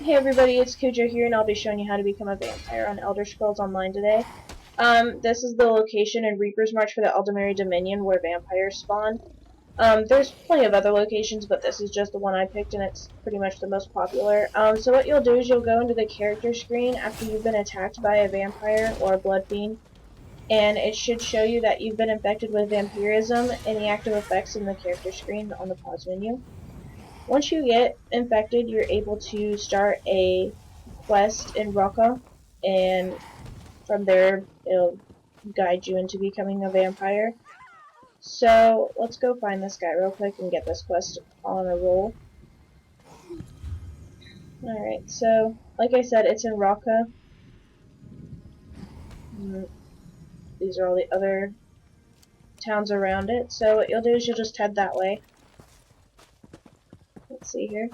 Hey everybody, it's Cujo here, and I'll be showing you how to become a vampire on Elder Scrolls Online today. This is the location in Reaper's March for the Aldmeri Dominion where vampires spawn. There's plenty of other locations, but this is just the one I picked, and it's pretty much the most popular. So what you'll do is you'll go into the character screen after you've been attacked by a vampire or a blood fiend, and it should show you that you've been infected with vampirism in the active effects in the character screen on the pause menu. Once you get infected, you're able to start a quest in Rocca, and from there it'll guide you into becoming a vampire. So let's go find this guy real quick and get this quest on a roll. Alright, so like I said, it's in Rocca. These are all the other towns around it. So what you'll do is you'll just head that way. Let's see here.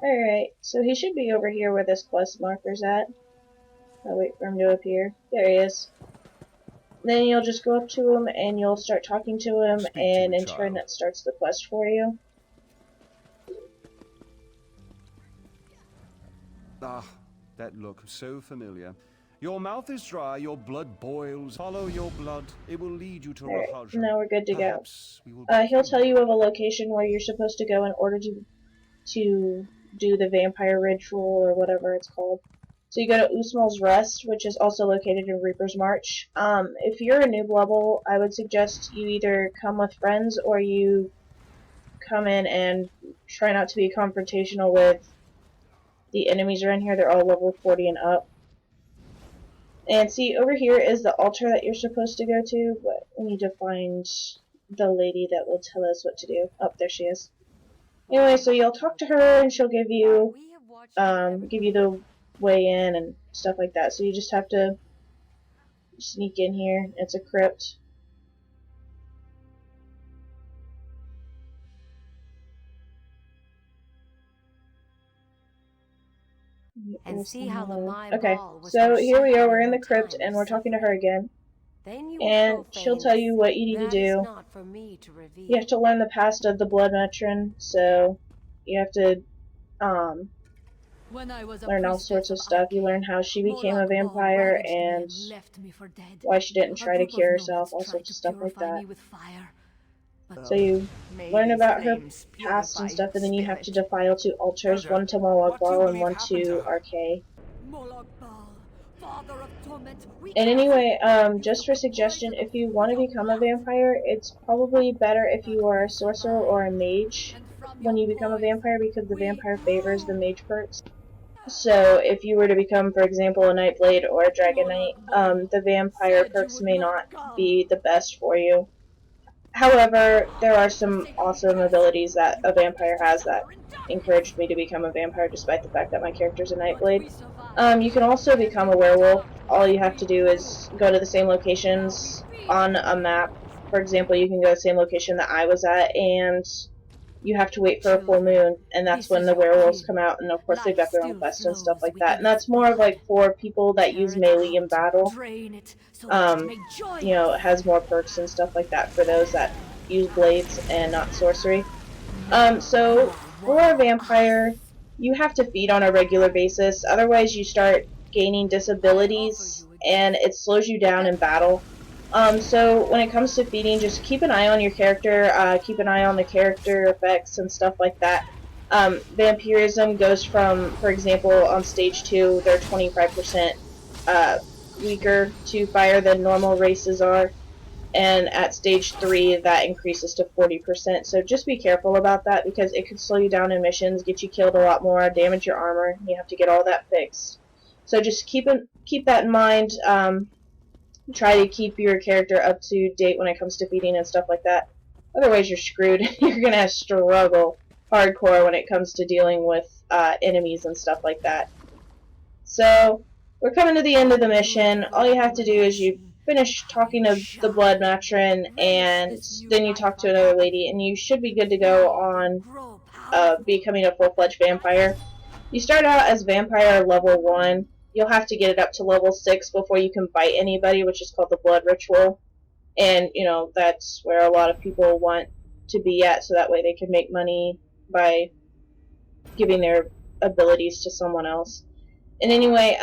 Alright, so he should be over here where this quest marker's at. I'll wait for him to appear. There he is. Then you'll just go up to him and you'll start talking to him, and in turn that starts the quest for you. Ah, that look so familiar. Your mouth is dry, your blood boils. Follow your blood. It will lead you to Rahaja. Now we're good to go. We will he'll tell you of a location where you're supposed to go in order to do the vampire ritual or whatever it's called. So you go to Usmal's Rest, which is also located in Reaper's March. If you're a noob level, I would suggest you either come with friends or you come in and try not to be confrontational with the enemies around here. They're all level 40 and up. And see, over here is the altar that you're supposed to go to, but we need to find the lady that will tell us what to do. Oh, there she is. Anyway, so you'll talk to her and she'll give you the way in and stuff like that. So you just have to sneak in here. It's a crypt. And see how the okay, so here we are. We're in the crypt and we're talking to her again. And she'll tell you what you need to do. You have to learn the past of the blood matron, so you have to learn all sorts of stuff. You learn how she became a vampire and why she didn't try to cure herself, all sorts of stuff like that. So you learn about her past and stuff, and then you have to defile 2 altars, one to Moloch Baal and one to Archay. And anyway, just for suggestion, if you want to become a vampire, it's probably better if you are a sorcerer or a mage when you become a vampire, because the vampire favors the mage perks. So if you were to become, for example, a Nightblade or a Dragon Knight, the vampire perks may not be the best for you. However, there are some awesome abilities that a vampire has that encouraged me to become a vampire, despite the fact that my character's a Nightblade. You can also become a werewolf. All you have to do is go to the same locations on a map. For example, you can go to the same location that I was at, and you have to wait for a full moon, and that's when the werewolves come out, and of course they've got their own quests and stuff like that. And that's more of like for people that use melee in battle. You know, it has more perks and stuff like that for those that use blades and not sorcery. So for a vampire, you have to feed on a regular basis, otherwise you start gaining disabilities and it slows you down in battle. So when it comes to feeding, just keep an eye on your character, keep an eye on the character effects and stuff like that. Vampirism goes from, for example, on stage 2, they're 25% weaker to fire than normal races are, and at stage 3 that increases to 40%. So just be careful about that, because it could slow you down in missions, get you killed a lot more, damage your armor, you have to get all that fixed. So just keep that in mind. Try to keep your character up to date when it comes to feeding and stuff like that. Otherwise you're screwed. You're gonna struggle hardcore when it comes to dealing with enemies and stuff like that. So we're coming to the end of the mission. All you have to do is you finish talking to the blood matron, and then you talk to another lady, and you should be good to go on becoming a full-fledged vampire. You start out as vampire level 1. You'll have to get it up to level 6 before you can bite anybody, which is called the blood ritual. And, you know, that's where a lot of people want to be at, so that way they can make money by giving their abilities to someone else. And anyway,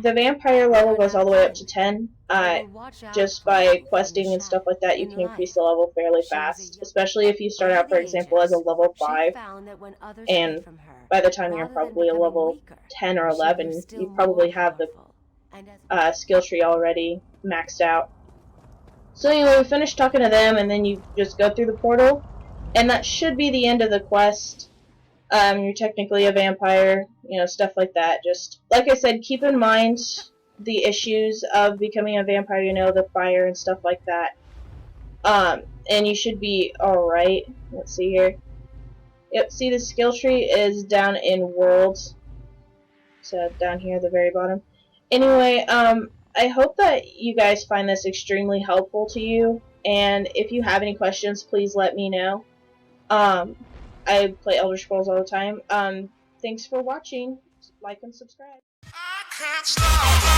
the vampire level goes all the way up to 10. Just by questing and stuff like that, you can increase the level fairly fast, especially if you start out, for example, as a level 5, and by the time you're probably a level 10 or 11, you probably have the skill tree already maxed out. So anyway, we finished talking to them, and then you just go through the portal, and that should be the end of the quest. You're technically a vampire, you know, stuff like that. Just, like I said, keep in mind the issues of becoming a vampire, you know, the fire and stuff like that. And you should be alright. Let's see here. Yep, see the skill tree is down in worlds. So down here at the very bottom. Anyway, I hope that you guys find this extremely helpful to you, and if you have any questions, please let me know. I play Elder Scrolls all the time. Thanks for watching. Like and subscribe. I can't stop.